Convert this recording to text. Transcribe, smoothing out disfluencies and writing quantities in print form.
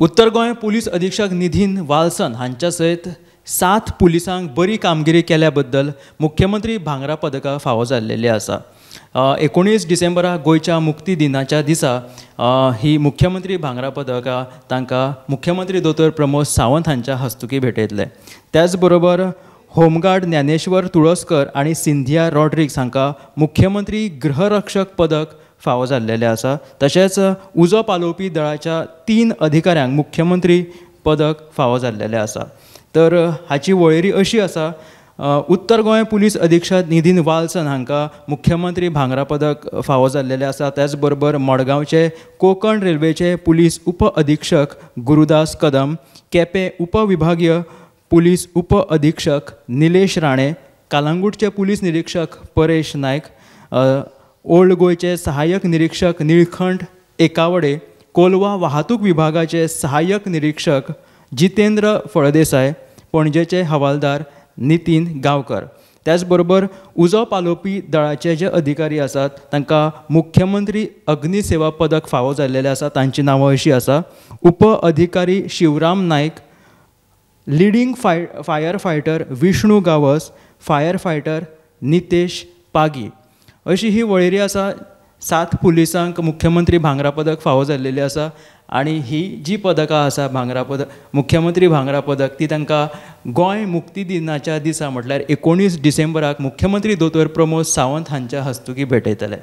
उत्तर गोंय पुलीस अधीक्षक निधीन वाल्सन हांच्या सयत 7 पुलिसांक बरी कामगिरी केल्या बद्दल मुख्यमंत्री भांगरा पदका फावो जाल्लेली आसा। 19 डिसेंबराक गोंयच्या मुक्ती दिनाच्या दिसा ही मुख्यमंत्री भांगरा पदका तांकां मुख्यमंत्री दोतोर प्रमोद सावंत हांच्या हस्तुकी भेटयतले। त्याच बरोबर होमगार्ड ज्ञानेश्वर तुळसकर आणि सिंधिया रॉड्रिग्स हांकां मुख्यमंत्री गृहरक्षक पदक फावो जाल्लेले आसा। तशेंच उजो पालोवपी दळाच्या 3 अधिकाऱ्यांक मुख्यमंत्री पदक फावो जाल्लेले आसा। तर हाची वळेरी अशी आसा, उत्तर गोंय पुलीस अधीक्षक निधीन वाल्सन हांकां मुख्यमंत्री भांगरा पदक फावो जाल्लेले आसा। त्याच बरोबर मडगांवचे कोंकण रेल्वेचे पुलीस उप अधीक्षक गुरुदास कदम, केपें उपविभागीय पुलीस उप अधीक्षक निलेश राणे, कालांगूटचे पुलीस निरीक्षक परेश नायक, ओल्ड गोयचे सहाय्यक निरीक्षक निळखंठ एकावडे, कोलवा वाहतूक विभागाचे सहाय्यक निरीक्षक जितेंद्र फळदेसाय, पणजेचे हवालदार नितीन गांवकर। त्याचबरोबर उजो पालोवपी दळाचे जे अधिकारी आसात तांकां मुख्यमंत्री अग्निसेवा पदक फावो जाल्लेले आसा। तांची नांवां अशीं आसा: उप अधिकारी शिवराम नायक, leading fire fighter Vishnu Gawas, fire fighter Nitesh Pagi. अशी ही वळेरी आसा। 7 पुलिसांक मुख्यमंत्री भांगरा पदक फावो जाल्लेली आसा आणि ही जी पदकां आसा भांगरा पदक मुख्यमंत्री भांगरा पदक ती तांकां गोंय मुक्ती दिनाच्या दिसा म्हटल्यार 19 डिसेंबराक मुख्यमंत्री दोतोर प्रमोद सावंत हांच्या हस्तुकी भेटयतले।